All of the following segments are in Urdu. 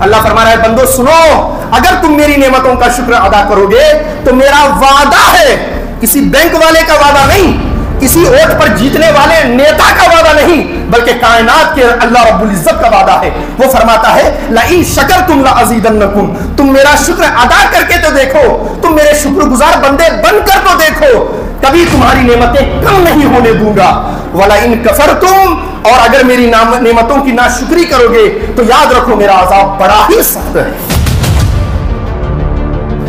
اللہ فرما رہا ہے بندو سنو، اگر تم میری نعمتوں کا شکر ادا کرو گے تو میرا وعدہ ہے، کسی بینک والے کا وعدہ نہیں، کسی ووٹ پر جیتنے والے نیتا کا وعدہ نہیں، بلکہ کائنات کے اللہ رب العزت کا وعدہ ہے۔ وہ فرماتا ہے لئن شکرتم لازیدنکم، تم میرا شکر ادا کر کے تو دیکھو، تم میرے شکر گزار بندے بن کر تو دیکھو، کبھی تمہاری نعمتیں کم نہیں ہونے دوں گا۔ ولئن کفرتم، اور اگر میری نعمتوں کی ناشکری کرو گے تو یاد رکھو میرا عذاب بڑا ہی سخت ہے۔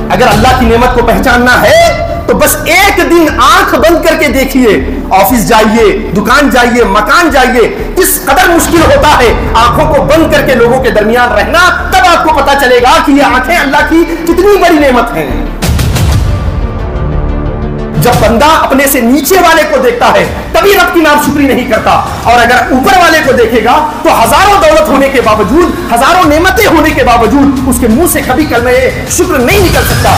اگر اللہ کی نعمت کو پہچاننا ہے تو بس ایک دن آنکھ بند کر کے دیکھیے، آفس جائیے، دکان جائیے، مکان جائیے، کس قدر مشکل ہوتا ہے آنکھوں کو بند کر کے لوگوں کے درمیان رہنا، تب آپ کو پتا چلے گا کہ یہ آنکھیں اللہ کی کتنی بڑی نعمت ہیں۔ جب بندہ اپنے سے نیچے والے کو دیکھتا ہے تبھی رب کی ناشکری نہیں کرتا، اور اگر اوپر والے کو دیکھے گا تو ہزاروں دولت ہونے کے باوجود، ہزاروں نعمتیں ہونے کے باوجود اس کے منہ سے کبھی کلمہ شکر نہیں نکل سکتا۔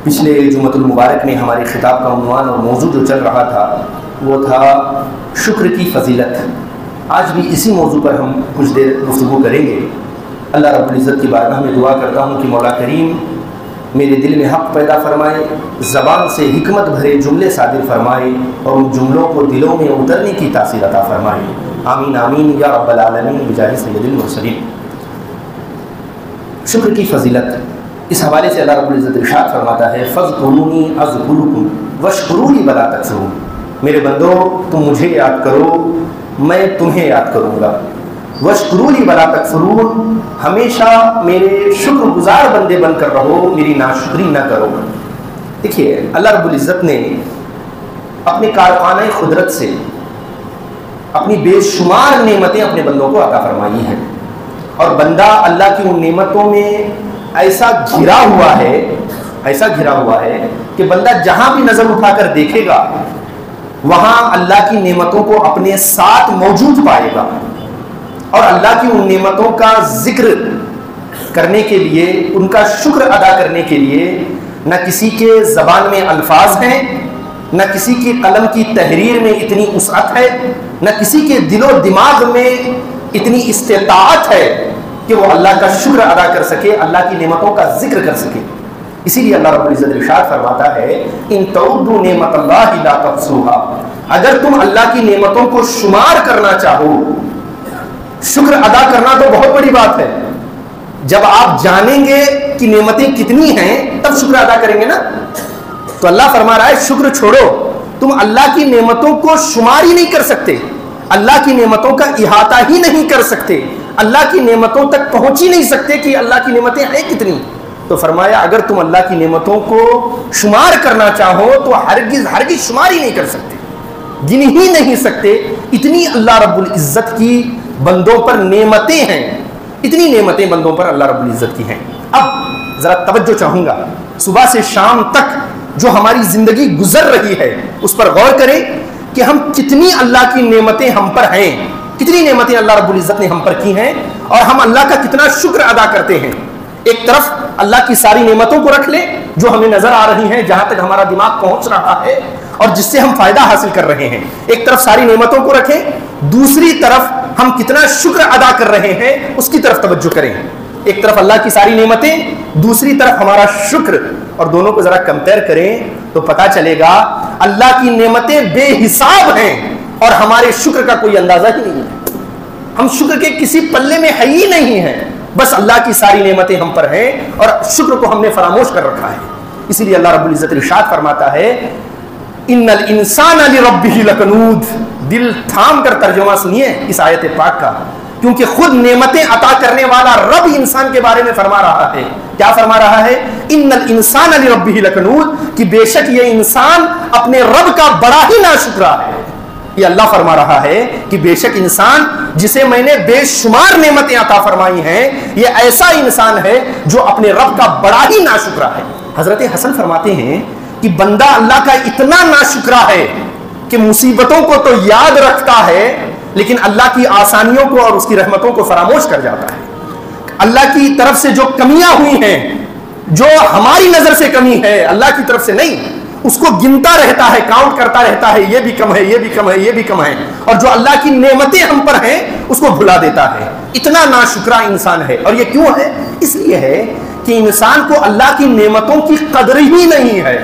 پچھلے جمعۃ المبارک میں ہمارے خطاب کا عنوان اور موضوع جو چل رہا تھا وہ تھا شکر کی فضیلت۔ آج بھی اسی موضوع پر ہم کچھ دیر گفتگو کریں گے۔ اللہ رب العزت کی بارگاہ میں دعا کرتا ہوں کہ مولا کریم میرے دل میں حق پیدا فرمائے، زبان سے حکمت بھرے جملے صادر فرمائے اور ان جملوں کو دلوں میں اترنے کی تاثیر عطا فرمائے۔ آمین آمین یا رب العالمین بجاہ سید المرسلین۔ شکر کی فضیلت، اس حوالے سے اللہ رب العزت ارشاد فرماتا ہے فَاذْكُرُونِي أَذْكُرُكُمْ وَاشْكُرُوا لِي وَلَا تَكْفُرُونِ، میرے بندو تم مجھے یاد کرو میں تمہیں یاد کروں گا۔ وَاشْكُرُوا لِي وَلَا تَكْفُرُونَ، ہمیشہ میرے شکر گزار بندے بن کر رہو، میری ناشکری نہ کرو۔ دیکھیے اللہ رب العزت نے اپنے کارخانہ قدرت سے اپنی بے شمار نعمتیں اپنے بندوں کو عطا فرمائی ہیں، اور بندہ اللہ کی ان نعمتوں میں ایسا گھرا ہوا ہے کہ بندہ جہاں بھی نظر اٹھا کر دیکھے گا وہاں اللہ کی نعمتوں کو اپنے ساتھ موجود پائے گا، اور اللہ کی ان نعمتوں کا ذکر کرنے کے لیے، ان کا شکر ادا کرنے کے لیے نہ کسی کے زبان میں الفاظ ہیں، نہ کسی کی قلم کی تحریر میں اتنی وسعت ہے، نہ کسی کے دل و دماغ میں اتنی استطاعت ہے کہ وہ اللہ کا شکر ادا کر سکے، اللہ کی نعمتوں کا ذکر کر سکے۔ اسی لیے اللہ رب العزت ارشاد فرماتا ہے ان تعدوا نعمت اللہ لا تحصوها، اگر تم اللہ کی نعمتوں کو شمار کرنا چاہو، شکر ادا کرنا تو بہت بڑی بات ہے، جب آپ جانیں گے کہ نعمتیں کتنی ہیں تب شکر ادا کریں گے نا۔ تو اللہ فرما رہا ہے شکر چھوڑو، تم اللہ کی نعمتوں کو شمار ہی نہیں کر سکتے، اللہ کی نعمتوں کا احاطہ ہی نہیں کر سکتے، اللہ کی نعمتوں تک پہنچ ہی نہیں سکتے کہ اللہ کی نعمتیں ہیں کتنی۔ تو فرمایا اگر تم اللہ کی نعمتوں کو شمار کرنا چاہو تو ہرگز شمار ہی نہیں کر سکتے، گن ہی نہیں سکتے، اتنی اللہ رب العزت کی بندوں پر نعمتیں ہیں، اتنی نعمتیں بندوں پر اللہ رب العزت کی ہیں۔ اب ذرا توجہ چاہوں گا، صبح سے شام تک جو ہماری زندگی گزر رہی ہے اس پر غور کریں کہ ہم کتنی اللہ کی نعمتیں ہم پر ہیں، کتنی نعمتیں اللہ رب العزت نے ہم پر کی ہیں، اور ہم اللہ کا کتنا شکر ادا کرتے ہیں۔ ایک طرف اللہ کی ساری نعمتوں کو رکھ لیں جو ہمیں نظر آ رہی ہیں، جہاں تک ہمارا دماغ پہنچ رہا ہے اور جس سے ہم فائدہ حاصل کر رہے ہیں، ایک طرف ساری نعمتوں کو رکھیں، دوسری طرف ہم کتنا شکر ادا کر رہے ہیں اس کی طرف توجہ کریں۔ ایک طرف اللہ کی ساری نعمتیں، دوسری طرف ہمارا شکر، اور دونوں کو ذرا کمپیئر کریں تو پتہ چلے گا اللہ کی نعمتیں بے حساب ہیں اور ہمارے شکر کا کوئی اندازہ ہی نہیں ہے، ہم شکر کے کسی پلے میں ہے ہی نہیں ہیں، بس اللہ کی ساری نعمتیں ہم پر ہیں اور شکر کو ہم نے فراموش کر رکھا ہے۔ اسی لیے اللہ رب العزت ارشاد فرماتا ہے ان الانسان لربہ لکنود، دل تھام کر ترجمہ سنیے اس آیت پاک کا، کیونکہ خود نعمتیں عطا کرنے والا رب انسان کے بارے میں فرما رہا ہے۔ کیا فرما رہا ہے؟ ان الانسان لربہ لکنود، کہ بے شک یہ انسان اپنے رب کا بڑا ہی ناشکرا ہے۔ یہ اللہ فرما رہا ہے کہ بے شک انسان جسے میں نے بے شمار نعمتیں عطا فرمائی ہیں، یہ ایسا انسان ہے جو اپنے رب کا بڑا ہی ناشکرا ہے۔ حضرت حسن فرماتے ہیں کہ بندہ اللہ کا اتنا ناشکرا ہے کہ مصیبتوں کو تو یاد رکھتا ہے لیکن اللہ کی آسانیوں کو اور اس کی رحمتوں کو فراموش کر جاتا ہے۔ اللہ کی طرف سے جو کمیاں ہوئی ہیں، جو ہماری نظر سے کمی ہے، اللہ کی طرف سے نہیں، اس کو گنتا رہتا ہے, کاؤنٹ کرتا رہتا ہے, یہ بھی کم ہے, یہ بھی کم ہے, یہ بھی کم ہے, اور جو اللہ کی نعمتیں ہم پر ہیں اس کو بھلا دیتا ہے. اتنا ناشکرا انسان ہے. اور یہ کیوں ہے؟ اس لیے ہے کہ انسان کو اللہ کی نعمتوں کی قدر ہی نہیں ہے.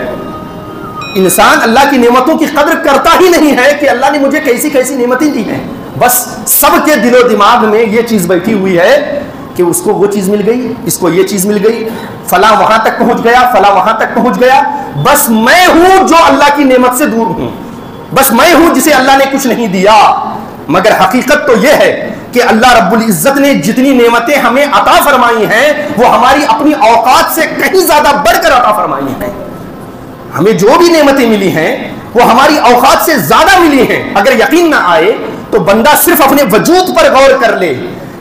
انسان اللہ کی نعمتوں کی قدر کرتا ہی نہیں ہے کہ اللہ نے مجھے کیسی کیسی نعمتیں دی ہیں. بس سب کے دل و دماغ میں یہ چیز بیٹھی ہوئی ہے کہ اس کو وہ چیز مل گئی, اس کو یہ چیز مل گئی, فلاں وہاں تک پہنچ گیا, فلاں وہاں تک پہنچ گیا. بس میں ہوں جو اللہ کی نعمت سے دور ہوں, بس میں ہوں جسے اللہ نے کچھ نہیں دیا. مگر حقیقت تو یہ ہے کہ اللہ رب العزت نے جتنی نعمتیں ہمیں عطا فرمائی ہیں وہ ہماری اپنی اوقات سے کہیں زیادہ بڑھ کر عطا فرمائی ہیں. ہمیں جو بھی نعمتیں ملی ہیں وہ ہماری اوقات سے زیادہ ملی ہیں. اگر یقین نہ آئے تو بندہ صرف اپنے وجود پر غور کر لے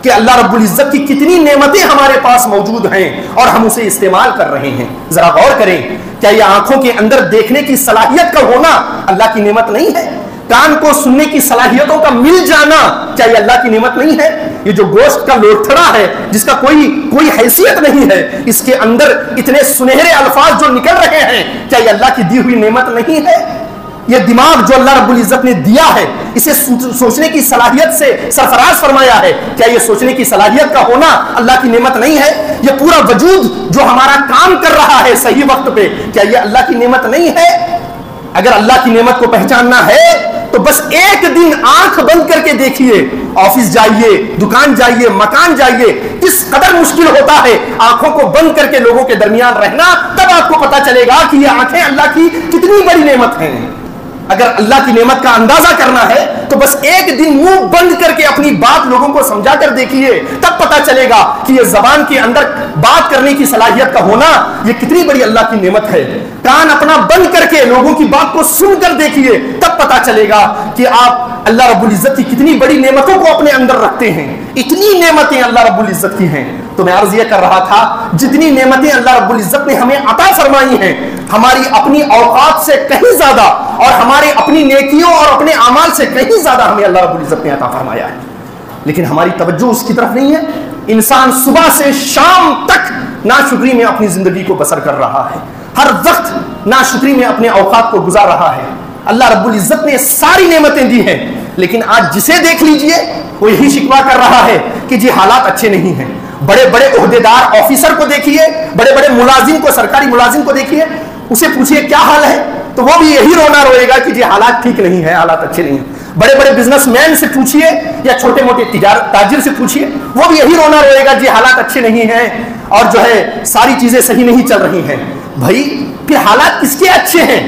کہ اللہ رب العزت کی کتنی نعمتیں ہمارے پاس موجود ہیں اور ہم اسے استعمال کر رہے ہیں. ذرا غور کریں, کیا یہ آنکھوں کے اندر دیکھنے کی صلاحیت کا ہونا اللہ کی نعمت نہیں ہے؟ کان کو سننے کی صلاحیتوں کا مل جانا کیا یہ اللہ کی نعمت نہیں ہے؟ یہ جو گوشت کا لوتھڑا ہے جس کا کوئی حیثیت نہیں ہے, اس کے اندر اتنے سنہرے الفاظ جو نکل رہے ہیں, کیا یہ اللہ کی دی ہوئی نعمت نہیں ہے؟ یہ دماغ جو اللہ رب العزت نے دیا ہے, اسے سوچنے کی صلاحیت سے سرفراز فرمایا ہے, کیا یہ سوچنے کی صلاحیت کا ہونا اللہ کی نعمت نہیں ہے؟ یہ پورا وجود جو ہمارا کام کر رہا ہے صحیح وقت پہ, کیا یہ اللہ کی نعمت نہیں ہے؟ اگر اللہ کی نعمت کو پہچاننا ہے تو بس ایک دن آنکھ بند کر کے دیکھیے, آفس جائیے, دکان جائیے, مکان جائیے, کس قدر مشکل ہوتا ہے آنکھوں کو بند کر کے لوگوں کے درمیان رہنا. تب آپ کو پتا چلے گا کہ یہ آنکھیں اللہ کی کتنی بڑی نعمت ہیں. اگر اللہ کی نعمت کا اندازہ کرنا ہے تو بس ایک دن منہ بند کر کے اپنی بات لوگوں کو سمجھا کر دیکھیے, تب پتا چلے گا کہ یہ زبان کے اندر بات کرنے کی صلاحیت کا ہونا یہ کتنی بڑی اللہ کی نعمت ہے. کان اپنا بند کر کے لوگوں کی بات کو سن کر دیکھیے, تب پتا چلے گا کہ آپ اللہ رب العزت کی کتنی بڑی نعمتوں کو اپنے اندر رکھتے ہیں. اتنی نعمتیں اللہ رب العزت کی ہیں. تو میں عرض یہ کر رہا تھا, جتنی نعمتیں اللہ رب العزت نے ہمیں عطا فرمائی ہیں ہماری اپنی اوقات سے کہیں زیادہ اور ہمارے اپنی نیکیوں اور اپنے اعمال سے کہیں زیادہ ہمیں اللہ رب العزت نے عطا فرمایا ہے. لیکن ہماری توجہ اس کی طرف نہیں ہے. انسان صبح سے شام تک ناشکری میں اپنی زندگی کو بسر کر رہا ہے, ہر وقت ناشکری میں اپنے اوقات کو گزار رہا ہے. اللہ رب العزت نے ساری نعمتیں دی ہیں, لیکن آج جسے دیکھ لیجئے وہ یہی شکوہ کر رہا ہے کہ جی حالات اچھے نہیں ہیں. بڑے بڑے عہدیدار آفیسر کو دیکھیے, بڑے بڑے ملازم کو, سرکاری ملازم کو دیکھیے, اسے پوچھئے کیا حال ہے تو وہ بھی یہی رونا روئے گا کہ جی حالات ٹھیک نہیں ہے, حالات اچھے نہیں ہیں. بڑے بڑے بزنس مین سے پوچھئے یا چھوٹے موٹے تاجر سے پوچھئے, وہ بھی یہی رونا روئے گا جی حالات اچھے نہیں ہیں اور جو ہے ساری چیزیں صحیح نہیں چل رہی ہیں. بھائی پھر حالات کس کے اچھے ہیں؟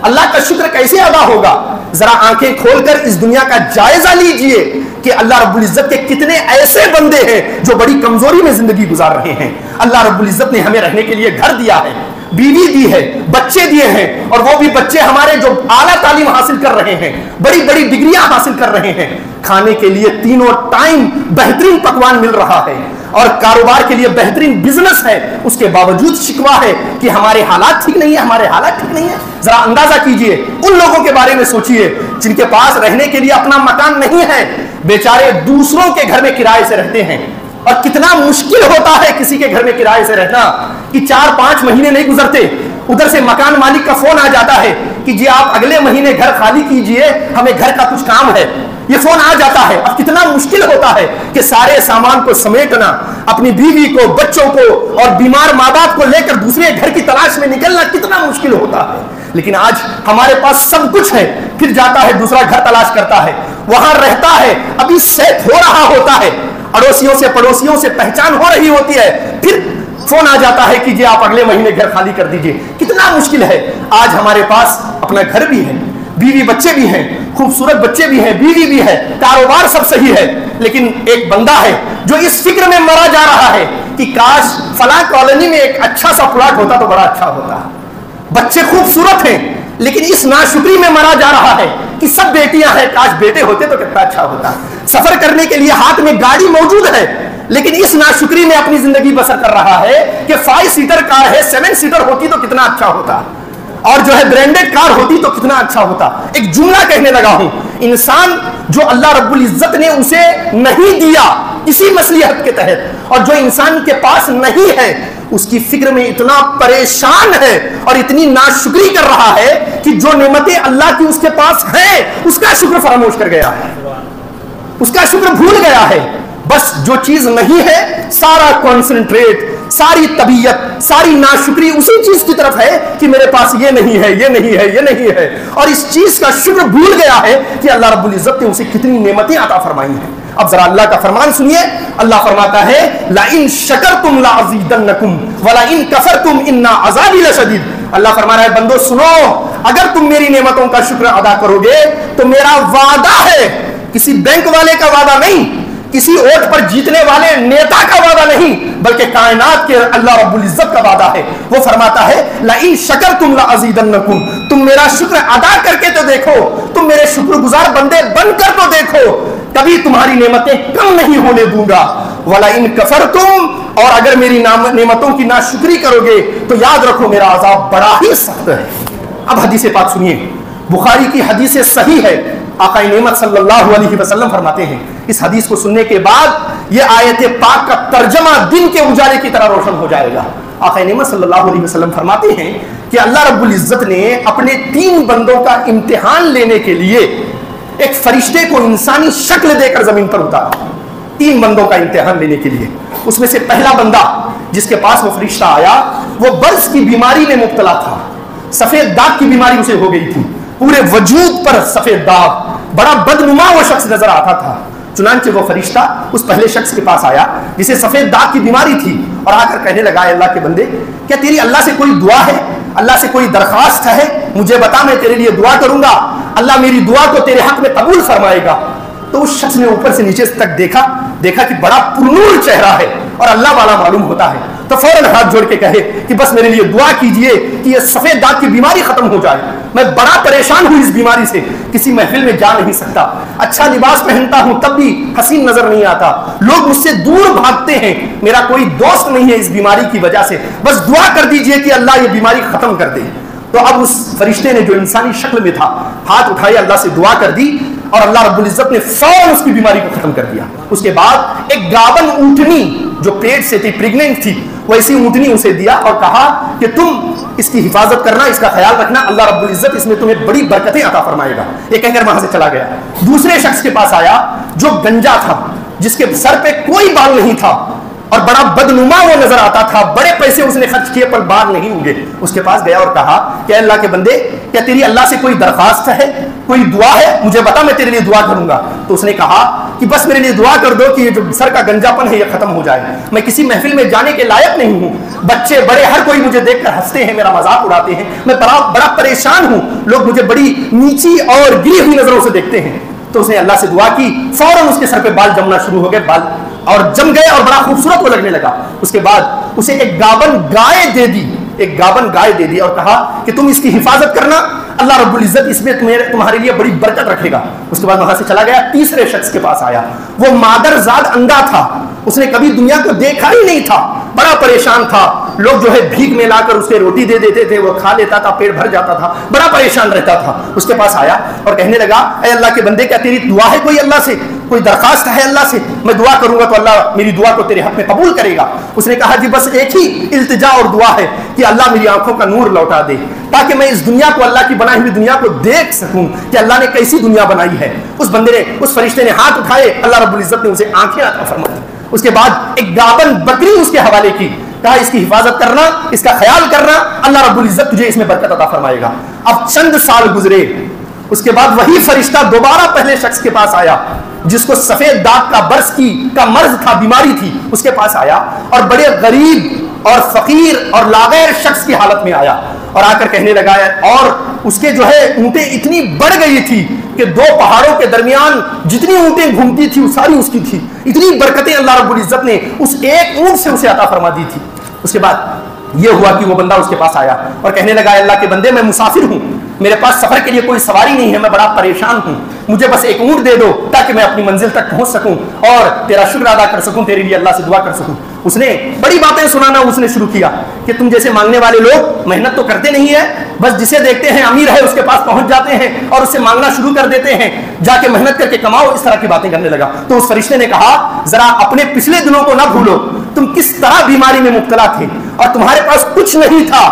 اللہ کا شکر کیسے ادا ہوگا؟ ذرا آنکھیں کھول کر اس دنیا کا جائزہ لیجئے کہ اللہ رب العزت کے کتنے ایسے بندے ہیں جو بڑی کمزوری میں زندگی گزار رہے ہیں. اللہ رب العزت نے ہمیں رہنے کے لیے گھر دیا ہے, بیوی دی ہے, بچے دیے ہیں, اور وہ بھی بچے ہمارے جو اعلیٰ تعلیم حاصل کر رہے ہیں, بڑی بڑی ڈگریاں حاصل کر رہے ہیں, کھانے کے لیے تینوں ٹائم بہترین پکوان مل رہا ہے, اور کاروبار کے لیے بہترین بزنس ہے. اس کے باوجود شکوہ ہے کہ ہمارے حالات ٹھیک نہیں ہے, ہمارے حالات ٹھیک نہیں ہے. ذرا اندازہ کیجئے, ان لوگوں کے بارے میں سوچئے جن کے پاس رہنے کے لیے اپنا مکان نہیں ہے, بیچارے دوسروں کے گھر میں کرائے سے رہتے ہیں. اور کتنا مشکل ہوتا ہے کسی کے گھر میں کرائے سے رہنا کہ 4-5 مہینے نہیں گزرتے, ادھر سے مکان مالک کا فون آ جاتا ہے کہ جی آپ اگلے مہینے گھر خالی کیجئے, ہمیں گھر کا کچھ کام ہے. یہ فون آ جاتا ہے. اب کتنا مشکل ہوتا ہے کہ سارے سامان کو سمیٹنا, اپنی بیوی کو, بچوں کو اور بیمار ماں باپ کو لے کر دوسرے گھر کی تلاش میں نکلنا کتنا مشکل ہوتا ہے. لیکن آج ہمارے پاس سب کچھ ہے, پھر جاتا ہے دوسرا گھر تلاش کرتا ہے, وہاں رہتا ہے, ابھی سیٹ ہو رہا ہوتا ہے, اڑوسیوں سے پڑوسیوں سے پہچان ہو رہی ہوتی ہے, پھر فون آ جاتا ہے کہ جی آپ اگلے مہینے گھر خالی کر دیجئے. کتنا مشکل ہے. آج ہمارے پاس اپنا گھر بھی ہے, بیوی بچے بھی ہیں, خوبصورت بچے بھی ہیں, بیوی بھی ہے, کاروبار سب صحیح ہے, لیکن ایک بندہ ہے جو اس فکر میں مرا جا رہا ہے کہ کاش فلاں کالونی میں ایک اچھا سا پلاٹ ہوتا تو بڑا اچھا ہوتا. بچے خوبصورت ہیں, لیکن اس ناشکری میں مرا جا رہا ہے کہ سب بیٹیاں ہیں, کاش بیٹے ہوتے تو کتنا اچھا ہوتا. سفر کرنے کے لیے ہاتھ میں گاڑی موجود ہے, لیکن اس ناشکری میں اپنی زندگی بسر کر رہا ہے کہ 5 سیٹر کار ہے, 7 سیٹر ہوتی تو کتنا اچھا ہوتا, اور جو ہے برانڈڈ کار ہوتی تو کتنا اچھا ہوتا. ایک جملہ کہنے لگا ہوں, انسان جو اللہ رب العزت نے اسے نہیں دیا اسی مصلحت کے تحت, اور جو انسان کے پاس نہیں ہے اس کی فکر میں اتنا پریشان ہے اور اتنی ناشکری کر رہا ہے کہ جو نعمتیں اللہ کی اس کے پاس ہیں اس کا شکر فراموش کر گیا ہے، اس کا شکر بھول گیا ہے۔ بس جو چیز نہیں ہے سارا کانسنٹریٹ، ساری طبیعت، ساری ناشکری اسی چیز کی طرف ہے کہ میرے پاس یہ نہیں ہے، یہ نہیں ہے، یہ نہیں ہے، اور اس چیز کا شکر بھول گیا ہے کہ اللہ رب العزت نے اسے کتنی نعمتیں عطا فرمائی ہیں۔ اب ذرا اللہ کا فرمان سنیے، اللہ فرماتا ہے لَإِن شَكَرْتُمْ لَأَزِيدَنَّكُمْ وَلَإِن كَفَرْتُمْ إِنَّ عَذَابِي لَشَدِيدٌ۔ اللہ فرما رہا ہے بندو سنو، اگر تم میری نعمتوں کا شکر ادا کرو گے تو میرا وعدہ ہے، کسی بینک والے کا وعدہ نہیں، کسی ووٹ پر جیتنے والے نیتا کا وعدہ نہیں، بلکہ کائنات کے اللہ رب العزت کا وعدہ ہے۔ وہ فرماتا ہے لَإِن شَكَرْتُمْ لَأَزِيدَنَّكُمْ، تم میرا شکر ادا کر کے تو دیکھو، تم میرے شکر گزار بندے بن کر تو دیکھو، کبھی تمہاری نعمتیں کم نہیں ہونے دوں گا۔ وَلَئِن كَفَرْتُمْ، اور اگر میری نعمتوں کی ناشکری کرو گے تو یاد رکھو میرا عذاب بڑا ہی سخت ہے۔ اب حدیث پاک سنیے، بخاری کی حدیث صحیح ہے، آقا نعمت صلی اللہ علیہ وسلم فرماتے ہیں، اس حدیث کو سننے کے بعد یہ آیت پاک کا ترجمہ دن کے اجالے کی طرح روشن ہو جائے گا۔ آقا نعمت صلی اللہ علیہ وسلم فرماتے ہیں کہ اللہ رب العزت نے اپنے 3 بندوں کا امتحان لینے کے لیے ایک فرشتے کو انسانی شکل دے کر زمین پر اتارا، 3 بندوں کا امتحان لینے کے لیے۔ اس میں سے پہلا بندہ جس کے پاس وہ فرشتہ آیا وہ برص کی بیماری میں مبتلا تھا، سفید داغ کی بیماری اسے ہو گئی تھی، پورے وجود پر سفید داغ، بڑا بدنما وہ شخص نظر آتا تھا۔ چنانچہ وہ فرشتہ اس پہلے شخص کے پاس آیا جسے سفید داغ کی بیماری تھی اور آ کر کہنے لگا اے اللہ کے بندے، کیا تیری اللہ سے کوئی دعا ہے، اللہ سے کوئی درخواست ہے؟ مجھے بتا، میں تیرے لیے دعا کروں گا، اللہ میری دعا کو تیرے حق میں قبول فرمائے گا۔ تو اس شخص نے اوپر سے نیچے تک دیکھا کہ بڑا پرنور چہرہ ہے اور اللہ والا معلوم ہوتا ہے، تو فوراً ہاتھ جوڑ کے کہے کہ بس میرے لیے دعا کیجئے کہ یہ سفید داغ کی بیماری ختم ہو جائے، میں بڑا پریشان ہوں اس بیماری سے، کسی محفل میں جا نہیں سکتا، اچھا لباس پہنتا ہوں تب بھی حسین نظر نہیں آتا، لوگ مجھ سے دور بھاگتے ہیں، میرا کوئی دوست نہیں ہے اس بیماری کی وجہ سے، بس دعا کر دیجئے کہ اللہ یہ بیماری ختم کر دے۔ تو اب اس فرشتے نے جو انسانی شکل میں تھا ہاتھ اٹھائے، اللہ سے دعا کر دی اور اللہ رب العزت نے فوراً اس کی بیماری کو ختم کر دیا۔ اس کے بعد ایک گابن اونٹنی جو پیٹ سے تھی، پریگننٹ تھی، ویسی اونٹنی اسے دیا اور کہا کہ تم اس کی حفاظت کرنا، اس کا خیال رکھنا، اللہ رب العزت اس میں تمہیں بڑی برکتیں عطا فرمائے گا۔ یہ کہہ کر وہاں سے چلا گیا۔ دوسرے شخص کے پاس آیا جو گنجا تھا، جس کے سر پہ کوئی بال نہیں تھا اور بڑا بدنما وہ نظر آتا تھا، بڑے پیسے اس نے خرچ کیے پر بال نہیں ہوئے۔ اس کے پاس گیا اور کہا کہ اللہ کے بندے، کیا تیری اللہ سے کوئی درخواست ہے، کوئی دعا ہے؟ مجھے بتا، میں تیرے لیے دعا کروں گا۔ تو اس نے کہا کہ بس میرے لیے دعا کر دو کہ یہ جو سر کا گنجا پن ہے یہ ختم ہو جائے، میں کسی محفل میں جانے کے لائق نہیں ہوں، بچے بڑے ہر کوئی مجھے دیکھ کر ہنستے ہیں، میرا مذاق اڑاتے ہیں، میں بڑا پریشان ہوں، لوگ مجھے بڑی نیچی اور گری ہوئی نظروں سے دیکھتے ہیں۔ تو اس نے اللہ سے دعا کی، فوراً اس کے سر پہ بال جمنا شروع ہو گئے، بال اور جم گئے اور بڑا خوبصورت وہ لگنے لگا۔ اس کے بعد اسے ایک گابن گائے دے دی اور کہا کہ تم اس کی حفاظت کرنا، اللہ رب العزت اس میں تمہارے لیے بڑی برکت رکھے گا۔ اس کے بعد وہاں سے چلا گیا۔ تیسرے شخص کے پاس آیا، وہ مادر زاد اندھا تھا، اس نے کبھی دنیا کو دیکھا ہی نہیں تھا، بڑا پریشان تھا، لوگ جو ہے بھیک میں لا کر اسے روٹی دے دیتے تھے، وہ کھا لیتا تھا، پیٹ بھر جاتا تھا، بڑا پریشان رہتا تھا۔ اس کے پاس آیا اور کہنے لگا اے اللہ کے بندے، کیا تیری دعا ہے کوئی اللہ سے، کوئی درخواست ہے اللہ سے؟ میں دعا کروں گا تو اللہ میری دعا کو تیرے حق میں قبول کرے گا۔ اس نے کہا جی بس ایک ہی التجا اور دعا ہے کہ اللہ میری آنکھوں کا نور لوٹا دے تاکہ میں اس دنیا کو، اللہ کی بنائی ہوئی دنیا کو دیکھ سکوں کہ اللہ نے کیسی دنیا بنائی ہے۔ اس بندے نے، اس فرشتے نے ہاتھ اٹھائے، اللہ رب العزت نے اسے آنکھیں عطا فرمائی۔ اس کے بعد ایک گابن بکری اس کے حوالے کی، کہا اس کی حفاظت کرنا، اس کا خیال کرنا، اللہ رب العزت تجھے اس میں برکت عطا فرمائے گا۔ اب چند سال گزرے، اس کے بعد وہی فرشتہ دوبارہ پہلے شخص کے پاس آیا جس کو سفید داغ کا برص کا مرض تھا، بیماری تھی، اس کے پاس آیا اور بڑے غریب اور فقیر اور لاغیر شخص کی حالت میں آیا اور آ کر کہنے لگا، اور اس کے جو ہے اونٹیں اتنی بڑھ گئی تھی کہ 2 پہاڑوں کے درمیان جتنی اونٹیں گھومتی تھی وہ ساری اس کی تھی، اتنی برکتیں اللہ رب العزت نے اس ایک اونٹ سے اسے عطا فرما دی تھی۔ اس کے بعد یہ ہوا کہ وہ بندہ اس کے پاس آیا اور کہنے لگا اللہ کے بندے، میں مسافر ہوں، میرے پاس سفر کے لیے کوئی سواری نہیں ہے، میں بڑا پریشان ہوں، مجھے بس ایک اونٹ دے دو تاکہ میں اپنی منزل تک پہنچ سکوں اور تیرا شکر ادا کر سکوں، تیرے لیے اللہ سے دعا کر سکوں۔ اس نے بڑی باتیں سنانا اس نے شروع کیا کہ تم جیسے مانگنے والے لوگ محنت تو کرتے نہیں ہیں، بس جسے دیکھتے ہیں امیر ہے اس کے پاس پہنچ جاتے ہیں اور اس سے مانگنا شروع کر دیتے ہیں، جا کے محنت کر کے کماؤ، اس طرح کی باتیں کرنے لگا۔ تو اس فرشتے نے کہا ذرا اپنے پچھلے دنوں کو نہ بھولو، تم کس طرح بیماری میں مبتلا تھے اور تمہارے پاس کچھ نہیں تھا،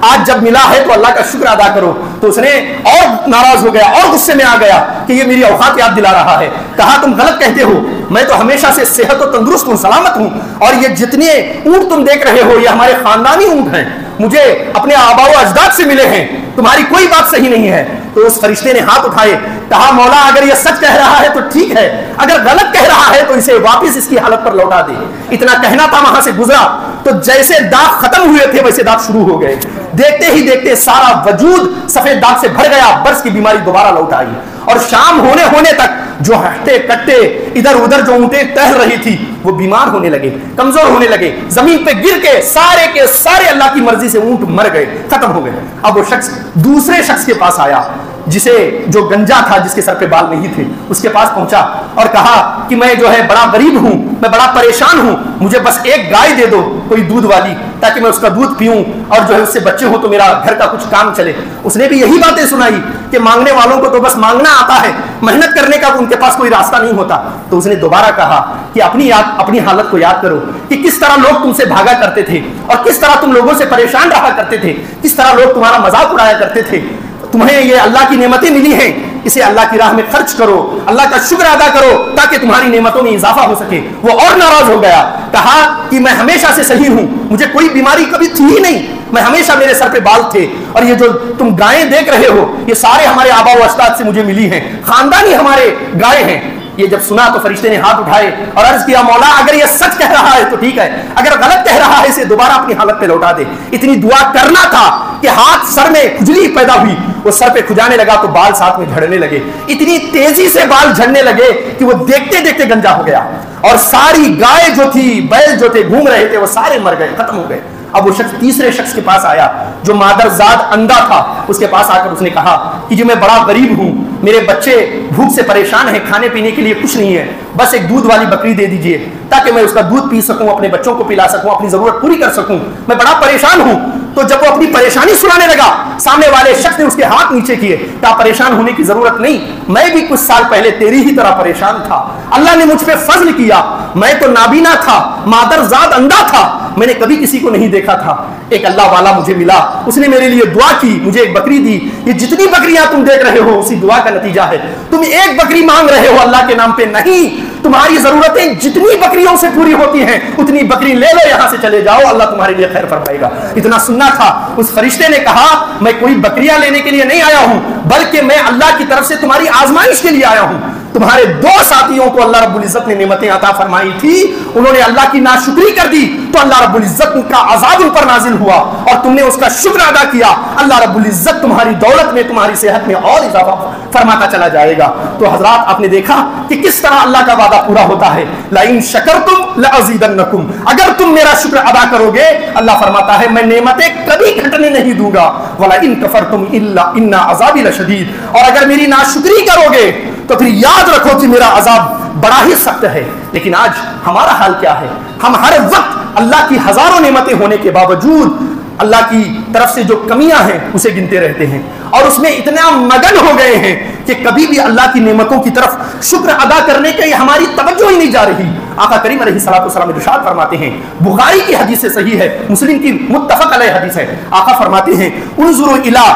آج جب ملا ہے تو اللہ کا شکر ادا کرو۔ تو اس نے اور ناراض ہو گیا اور غصے میں آ گیا کہ یہ میری اوقات یاد دلا رہا ہے۔ کہا تم غلط کہتے ہو، میں تو ہمیشہ سے صحت و تندرست ہوں، سلامت ہوں، اور یہ جتنے اونٹ تم دیکھ رہے ہو یہ ہمارے خاندانی اونٹ ہیں، مجھے اپنے آبا و اجداد سے ملے ہیں، تمہاری کوئی بات صحیح نہیں ہے۔ تو اس فرشتے نے ہاتھ اٹھائے، کہا مولا اگر یہ سچ کہہ رہا ہے تو ٹھیک ہے، اگر غلط کہہ رہا ہے تو اسے واپس اس کی حالت پر لوٹا دے۔ اتنا کہنا تھا، وہاں سے گزرا تو جیسے داغ ختم ہوئے تھے ویسے داغ شروع ہو گئے، دیکھتے ہی دیکھتے سارا وجود سفید داغ سے بھر گیا، برس کی بیماری دوبارہ لوٹ آئی، اور شام ہونے تک جو ہٹے کٹے ادھر ادھر جو اونٹیں ٹہل رہی تھی وہ بیمار ہونے لگے، کمزور ہونے لگے، زمین پہ گر کے سارے اللہ کی مرضی سے اونٹ مر گئے، ختم ہو گئے۔ اب وہ شخص دوسرے شخص کے پاس آیا جسے جو گنجا تھا، جس کے سر پہ بال نہیں تھے، اس کے پاس پہنچا اور کہا کہ میں جو ہے بڑا غریب ہوں، میں بڑا پریشان ہوں، مجھے بس ایک گائے دے دو کوئی دودھ والی، تاکہ میں اس کا دودھ پیوں اور جو ہے اس سے بچے ہوں تو میرا گھر کا کچھ کام چلے۔ اس نے بھی یہی باتیں سنائی کہ مانگنے والوں کو تو بس مانگنا آتا ہے، محنت کرنے کا ان کے پاس کوئی راستہ نہیں ہوتا۔ تو اس نے دوبارہ کہا کہ اپنی حالت کو یاد کرو کہ کس طرح لوگ تم سے بھاگا کرتے تھے اور کس طرح تم لوگوں سے پریشان رہا کرتے تھے، کس طرح لوگ تمہارا مذاق اڑایا کرتے تھے۔ تمہیں یہ اللہ کی نعمتیں ملی ہیں، اسے اللہ کی راہ میں خرچ کرو، اللہ کا شکر ادا کرو تاکہ تمہاری نعمتوں میں اضافہ ہو سکے۔ وہ اور ناراض ہو گیا، کہا کہ میں ہمیشہ سے صحیح ہوں، مجھے کوئی بیماری کبھی تھی ہی نہیں، میں ہمیشہ میرے سر پہ بال تھے، اور یہ جو تم گائیں دیکھ رہے ہو یہ سارے ہمارے آبا و اجداد سے مجھے ملی ہیں، خاندانی ہمارے گائے ہیں۔ یہ جب سنا تو فرشتے نے ہاتھ اٹھائے اور عرض کیا مولا اگر یہ سچ کہہ رہا ہے تو ٹھیک ہے، اگر غلط کہہ رہا ہے اسے دوبارہ اپنی حالت پہ لوٹا دے۔ اتنی دعا کرنا تھا کہ ہاتھ سر میں کھجلی پیدا ہوئی، وہ سر پہ کھجانے لگا تو بال ساتھ میں جھڑنے لگے، اتنی تیزی سے بال جھڑنے لگے کہ وہ دیکھتے دیکھتے گنجا ہو گیا، اور ساری گائے جو تھی، بیل جو تھے گھوم رہے تھے وہ سارے مر گئے، ختم ہو گئے۔ اب وہ شخص تیسرے شخص کے پاس آیا جو مادرزاد اندھا تھا، اس کے پاس آ کر اس نے کہا کہ جو میں بڑا غریب ہوں، میرے بچے بھوک سے پریشان ہیں، کھانے پینے کے لیے کچھ نہیں ہے، بس ایک دودھ والی بکری دے دیجئے تاکہ میں اس کا دودھ پی سکوں، اپنے بچوں کو پلا سکوں، اپنی ضرورت پوری کر سکوں، میں بڑا پریشان ہوں۔ تو جب وہ اپنی پریشانی سنانے لگا سامنے والے شخص نے اس کے ہاتھ نیچے کیے، کہا پریشان ہونے کی ضرورت نہیں، میں بھی کچھ سال پہلے تیری ہی طرح پریشان تھا، اللہ نے مجھ پہ فضل کیا، میں تو نابینا تھا، مادرزاد اندھا تھا، میں نے کبھی کسی کو نہیں دیکھا تھا، ایک اللہ والا مجھے ملا، اس نے میرے لیے دعا کی، مجھے ایک بکری دی۔ یہ جتنی بکریاں تم دیکھ رہے ہو اسی دعا کا نتیجہ ہے، تم ایک بکری مانگ رہے ہو اللہ کے نام پہ نہیں، تمہاری ضرورتیں جتنی بکریوں سے پوری ہوتی ہیں اتنی بکری لے لو، یہاں سے چلے جاؤ، اللہ تمہارے لیے خیر فرمائے گا۔ اتنا سننا تھا۔ اس فرشتے نے کہا میں کوئی بکریاں لینے کے لیے نہیں آیا ہوں، بلکہ میں اللہ کی طرف سے تمہاری آزمائش کے لیے آیا ہوں۔ تمہارے دو ساتھیوں کو اللہ رب العزت نے نعمتیں عطا فرمائی تھی، انہوں نے اللہ کی ناشکری کر دی تو اللہ رب العزت کا عذاب ان پر نازل ہوا، اور تم نے اس کا شکر ادا کیا، اللہ رب العزت تمہاری دولت میں، تمہاری صحت میں اور اضافہ فرماتا چلا جائے گا۔ تو حضرات آپ نے دیکھا کہ کس طرح اللہ کا وعدہ پورا ہوتا ہے، لئن شکرتم لازیدنکم، اگر تم میرا شکر ادا کرو گے اللہ فرماتا ہے میں نعمتیں کبھی گھٹنے نہیں دوں گا، ولئن کفرتم ان عذابی لشدید، اور اگر میری ناشکری کرو گے تو پھر یاد رکھو کہ میرا عذاب بڑا ہی سخت ہے۔ لیکن آج ہمارا حال کیا ہے؟ ہم ہر وقت اللہ کی ہزاروں نعمتیں ہونے کے باوجود اللہ کی طرف سے جو کمیاں ہیں اسے گنتے رہتے ہیں، اور اس میں اتنا مگن ہو گئے ہیں کہ کبھی بھی اللہ کی نعمتوں کی طرف شکر ادا کرنے کے ہماری توجہ ہی نہیں جا رہی۔ آقا کریم علیہ الصلوۃ والسلام ارشاد فرماتے ہیں، بخاری کی حدیث سے صحیح ہے، مسلم کی متفق علیہ حدیث ہے، آقا فرماتے ہیں انظروا الی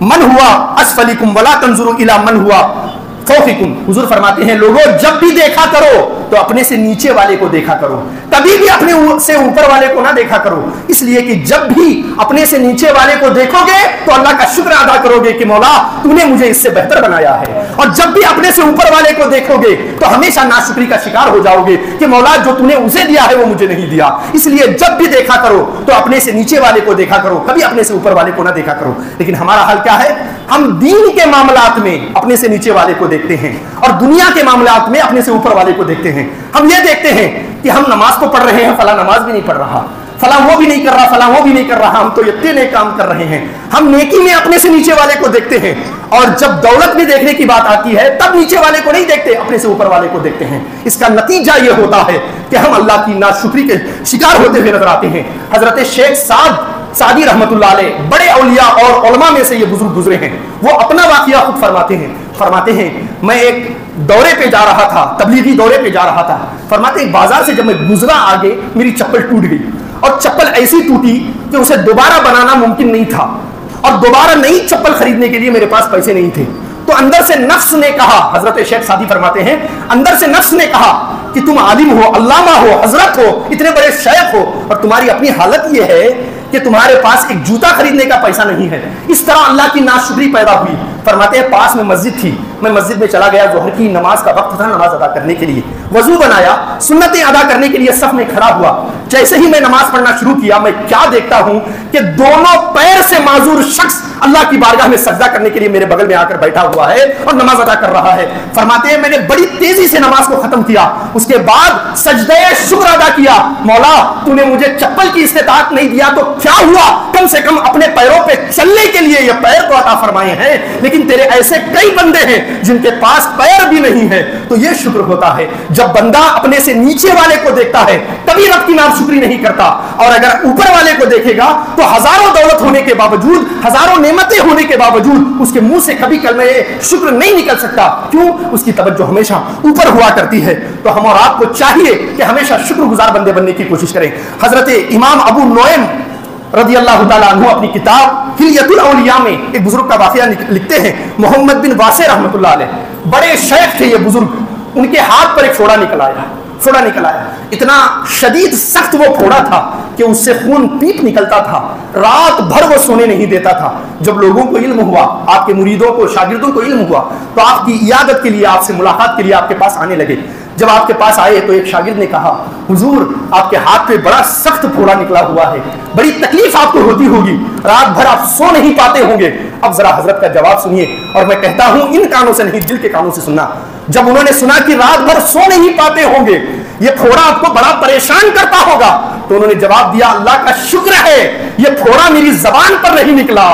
من ہوا اسفلکم ولا تنظروا الی من ہوا فوقکم، حضور فرماتے ہیں لوگوں جب بھی دیکھا کرو تو اپنے سے نیچے والے کو دیکھا کرو، کبھی بھی اپنے سے اوپر والے کو نہ دیکھا کرو، اس لیے کہ جب بھی اپنے سے نیچے والے کو دیکھو گے تو اللہ کا شکر ادا کرو گے کہ مولا تو نے مجھے اس سے بہتر بنایا ہے، اور جب بھی اپنے سے اوپر والے کو دیکھو گے تو ہمیشہ ناشکری کا شکار ہو جاؤ گے کہ مولا جو تو نے اسے دیا ہے وہ مجھے نہیں دیا۔ اس لیے جب بھی دیکھا کرو تو اپنے سے نیچے والے کو دیکھا کرو، کبھی اپنے سے اوپر والے کو نہ دیکھا کرو۔ لیکن ہمارا حال کیا ہے؟ ہم دین کے معاملات میں اپنے سے نیچے والے کو دیکھتے ہیں، اور دنیا کے معاملات میں اپنے سے اوپر والے کو دیکھتے ہیں۔ ہم یہ دیکھتے ہیں کہ ہم نماز تو پڑھ رہے ہیں، فلاں نماز بھی نہیں پڑھ رہا، فلاں وہ بھی نہیں کر رہا، فلاں وہ بھی نہیں کر رہا، ہم تو اتنے نیک کام کر رہے ہیں۔ ہم نیکی میں اپنے سے نیچے والے کو دیکھتے ہیں، اور جب دولت میں دیکھنے کی بات آتی ہے تب نیچے والے کو نہیں دیکھتے، اپنے سے اوپر والے کو دیکھتے ہیں۔ اس کا نتیجہ یہ ہوتا ہے کہ ہم اللہ کی ناشکری کے شکار ہوتے ہوئے نظر آتے ہیں۔ حضرت شیخ سعدی رحمت اللہ علیہ بڑے اولیاء اور علماء میں سے یہ بزرگ گزرے ہیں، وہ اپنا واقعہ خود فرماتے ہیں میں ایک دورے پہ جا رہا تھا، تبلیغی دورے پہ جا رہا تھا، فرماتے ہیں بازار سے جب میں گزرا آگے میری چپل ٹوٹ گئی، اور چپل ایسی ٹوٹی کہ اسے دوبارہ بنانا ممکن نہیں تھا، اور دوبارہ نئی چپل خریدنے کے لیے میرے پاس پیسے نہیں تھے، تو اندر سے نفس نے کہا، حضرت شیخ سعدی فرماتے ہیں اندر سے نفس نے کہا کہ تم عالم ہو، علامہ ہو، حضرت ہو، اتنے بڑے شیخ ہو، اور تمہاری اپنی حالت یہ ہے کہ تمہارے پاس ایک جوتا خریدنے کا پیسہ نہیں ہے۔ اس طرح اللہ کی ناشکری پیدا ہوئی۔ فرماتے ہیں پاس میں مسجد تھی، میں مسجد میں چلا گیا، ظہر کی نماز کا وقت تھا، نماز ادا کرنے کے لیے وضو بنایا، سنتیں ادا کرنے کے لیے صف میں کھڑا ہوا۔ جیسے ہی میں نماز پڑھنا شروع کیا، میں کیا دیکھتا ہوں کہ دونوں پیر سے معذور شخص اللہ کی بارگاہ میں سجدہ کرنے کے لیے میرے بغل میں آ کر بیٹھا ہوا ہے اور نماز ادا کر رہا ہے۔ فرماتے ہیں میں نے بڑی تیزی سے نماز کو ختم کیا، اس کے بعد سجدہ شکر ادا کیا، مولا تو نے مجھے چپل کی استطاعت نہیں دیا تو کیا ہوا، کم سے کم اپنے پیروں پہ چلنے کے لیے یہ پیر تو عطا فرمائے ہیں، لیکن تیرے ایسے کئی بندے ہیں جن کے پاس پیر بھی نہیں ہے۔ تو یہ شکر ہوتا ہے جب بندہ اپنے سے نیچے والے کو دیکھتا ہے، کبھی رب کی ناشکری نہیں کرتا، اور اگر اوپر والے کو دیکھے گا تو ہزاروں دولت ہونے کے باوجود، ہزاروں نعمتیں ہونے کے باوجود اس کے منہ سے کبھی کلمہ شکر نہیں نکل سکتا۔ کیوں؟ اس کی توجہ ہمیشہ اوپر ہوا کرتی ہے۔ تو ہم اور آپ کو چاہیے کہ ہمیشہ شکر گزار بندے بننے کی کوشش کریں۔ حضرت امام ابو نعیم رضی اللہ تعالیٰ عنہ اپنی کتاب حلیۃ الاولیاء میں ایک بزرگ کا واقعہ لکھتے ہیں، محمد بن واسع رحمۃ اللہ علیہ، بڑے شیخ تھے یہ بزرگ، ان کے ہاتھ پر ایک پھوڑا نکل آیا، اتنا شدید سخت وہ پھوڑا تھا کہ اس سے خون پیپ نکلتا تھا، رات بھر وہ سونے نہیں دیتا تھا۔ جب لوگوں کو علم ہوا، آپ کے مریدوں کو، شاگردوں کو علم ہوا، تو آپ کی عیادت کے لیے، آپ سے ملاقات کے لیے آپ کے پاس آنے لگے۔ جب آپ کے پاس آئے تو ایک شاگرد نے کہا، حضور آپ کے ہاتھ پہ بڑا سخت پھوڑا نکلا ہوا ہے، بڑی تکلیف آپ کو ہوتی ہوگی، رات بھر آپ سو نہیں پاتے ہوں گے۔ اب ذرا حضرت کا جواب سنیے، اور میں کہتا ہوں ان کانوں سے نہیں، دل کے کانوں سے سننا۔ جب انہوں نے سنا کہ رات بھر سو نہیں پاتے ہوں گے، یہ پھوڑا آپ کو بڑا پریشان کرتا ہوگا، تو انہوں نے جواب دیا، اللہ کا شکر ہے یہ پھوڑا میری زبان پر نہیں نکلا۔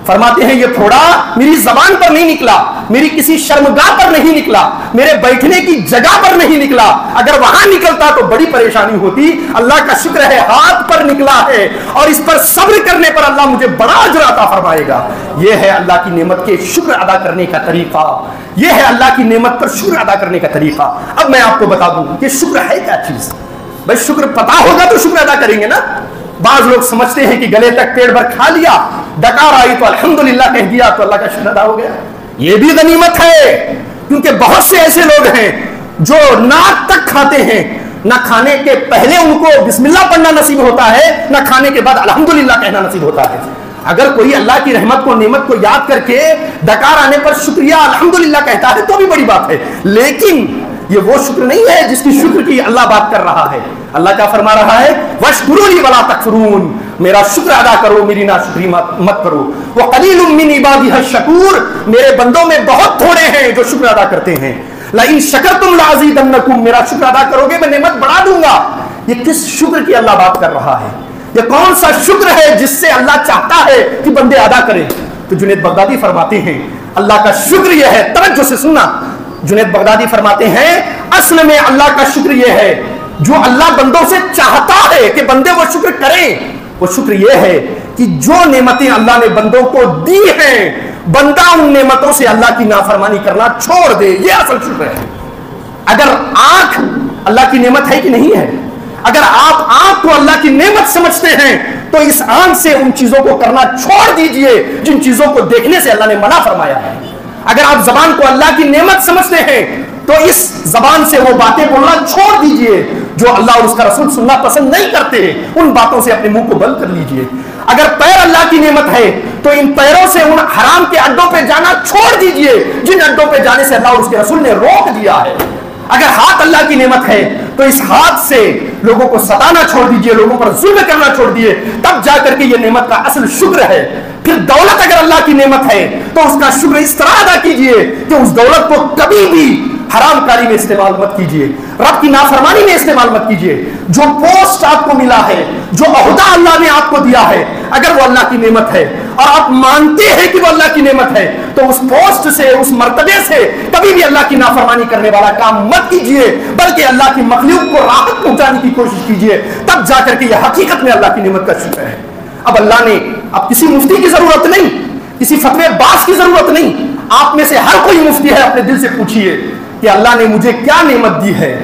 فرماتے ہیں یہ پھوڑا میری زبان پر نہیں نکلا، میری کسی شرمگاہ پر نہیں نکلا، میرے بیٹھنے کی جگہ پر نہیں نکلا، اگر وہاں نکلتا تو بڑی پریشانی ہوتی۔ اللہ کا شکر ہے ہاتھ پر نکلا ہے، اور اس پر صبر کرنے پر اللہ مجھے بڑا اجر عطا فرمائے گا۔ یہ ہے اللہ کی نعمت کے شکر ادا کرنے کا طریقہ، یہ ہے اللہ کی نعمت پر شکر ادا کرنے کا طریقہ۔ اب میں آپ کو بتا دوں کہ شکر ہے کیا چیز۔ بھائی شکر پتا ہوگا تو شکر ادا کریں گے نا۔ بعض لوگ سمجھتے ہیں کہ گلے تک پیٹ بھر کھا لیا، ڈکار آئی تو الحمدللہ کہہ دیا تو اللہ کا شکر ادا ہو گیا۔ یہ بھی غنیمت ہے، کیونکہ بہت سے ایسے لوگ ہیں جو ناک تک کھاتے ہیں، نہ کھانے کے پہلے ان کو بسم اللہ پڑھنا نصیب ہوتا ہے، نہ کھانے کے بعد الحمدللہ کہنا نصیب ہوتا ہے۔ اگر کوئی اللہ کی رحمت کو، نعمت کو یاد کر کے ڈکار آنے پر شکریہ الحمدللہ کہتا ہے تو بھی بڑی بات ہے، لیکن یہ وہ شکر نہیں ہے جس کی شکر کی اللہ بات کر رہا ہے۔ اللہ کیا فرما رہا ہے، وَاشْكُرُوا لِي وَلَا تَكْفُرُونَ، میرا شکر ادا کرو، میری ناشکری مت کرو۔ وَقَلِيلٌ مِّنْ عِبَادِيَ الشَّكُورُ، میرے بندوں میں بہت تھوڑے ہیں جو شکر ادا کرتے ہیں۔ لَئِن شَكَرْتُمْ لَأَزِيدَنَّكُمْ، میرا شکر ادا کرو گے میں نعمت بڑھا دوں گا۔ یہ کس شکر کی اللہ بات کر رہا ہے؟ یہ کون سا شکر ہے جس سے اللہ چاہتا ہے کہ بندے ادا کریں؟ تو جنید بغدادی فرماتے ہیں اللہ کا شکر یہ ہے، توجہ سے سننا، جنید بغدادی فرماتے ہیں اصل میں اللہ کا شکر یہ ہے جو اللہ بندوں سے چاہتا ہے کہ بندے وہ شکر کریں، وہ شکر یہ ہے کہ جو نعمتیں اللہ نے بندوں کو دی ہیں بندہ ان نعمتوں سے اللہ کی نافرمانی کرنا چھوڑ دے، یہ اصل شکر ہے۔ اگر آنکھ اللہ کی نعمت ہے کہ نہیں ہے، اگر آپ آنکھ کو اللہ کی نعمت سمجھتے ہیں تو اس آنکھ سے ان چیزوں کو کرنا چھوڑ دیجئے جن چیزوں کو دیکھنے سے اللہ نے منع فرمایا ہے۔ اگر آپ زبان کو اللہ کی نعمت سمجھتے ہیں تو اس زبان سے وہ باتیں بولنا چھوڑ دیجئے جو اللہ اور اس کا رسول سننا پسند نہیں کرتے، ان باتوں سے اپنے منہ کو بند کر لیجئے۔ اگر پیر اللہ کی نعمت ہے تو ان پیروں سے ان حرام کے اڈوں پہ جانا چھوڑ دیجئے جن اڈوں پہ جانے سے اللہ اور اس کے رسول نے روک دیا ہے۔ اگر ہاتھ اللہ کی نعمت ہے تو اس ہاتھ سے لوگوں کو ستانا چھوڑ دیجئے، لوگوں پر ظلم کرنا چھوڑ دیجئے، تب جا کر کے یہ نعمت کا اصل شکر ہے۔ پھر دولت اگر اللہ کی نعمت ہے تو اس کا شکر اس طرح ادا کیجئے کہ اس دولت کو کبھی بھی حرام کاری میں استعمال مت کیجئے، رب کی نافرمانی میں استعمال مت کیجئے۔ جو پوسٹ آپ کو ملا ہے، جو عہدہ اللہ نے آپ کو دیا ہے، اگر وہ اللہ کی نعمت ہے اور آپ مانتے ہیں کہ وہ اللہ کی نعمت ہے تو اس پوسٹ سے، اس مرتبے سے کبھی بھی اللہ کی نافرمانی کرنے والا کام مت کیجئے، بلکہ اللہ کی مخلوق کو راحت پہنچانے کی کوشش کیجئے، تب جا کر کے یہ حقیقت میں اللہ کی نعمت کا شکر ہے۔ اب اللہ نے، اب کسی مفتی کی ضرورت نہیں، کسی فتوی باز کی ضرورت نہیں، آپ میں سے ہر کوئی مفتی ہے، اپنے دل سے پوچھئے کہ اللہ نے مجھے کیا نعمت دی ہے،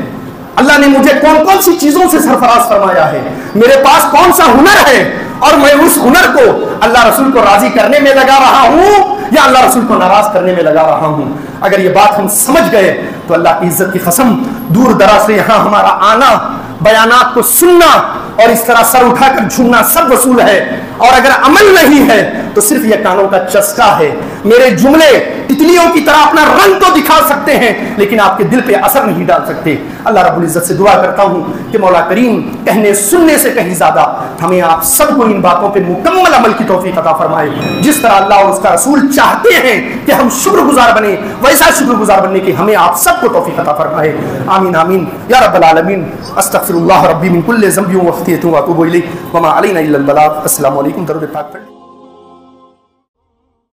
اللہ نے مجھے کون کون سی چیزوں سے سرفراز فرمایا ہے، میرے پاس کون سا ہنر ہے، اور میں اس ہنر کو اللہ رسول کو راضی کرنے میں لگا رہا ہوں یا اللہ رسول کو ناراض کرنے میں لگا رہا ہوں۔ اگر یہ بات ہم سمجھ گئے تو اللہ کی عزت کی قسم دور دراز سے یہاں ہمارا آنا، بیانات کو سننا اور اس طرح سر اٹھا کر جھومنا سب وصول ہے، اور اگر عمل نہیں ہے تو صرف یہ کانوں کا چسکا ہے۔ میرے جملے تتلیوں کی طرح اپنا رنگ تو دکھا سکتے ہیں لیکن آپ کے دل پہ اثر نہیں ڈال سکتے۔ اللہ رب العزت سے دعا کرتا ہوں کہ مولا کریم کہنے سننے سے کہیں زیادہ ہمیں آپ سب کو ان باتوں پہ مکمل عمل کی توفیق عطا فرمائے، جس طرح اللہ اور اس کا رسول چاہتے ہیں کہ ہم شکر گزار بنے، ویسا شکر گزار بننے کی ہمیں آپ سب کو توفیق عطا فرمائے۔ آمین آمین یا رب العالمین۔ استغفر اللہ ربی من کل ذنب و خطیئۃ و اتوب الیہ وما علینا الا البلاغ۔ السلام علیکم، درود پاک پڑھ۔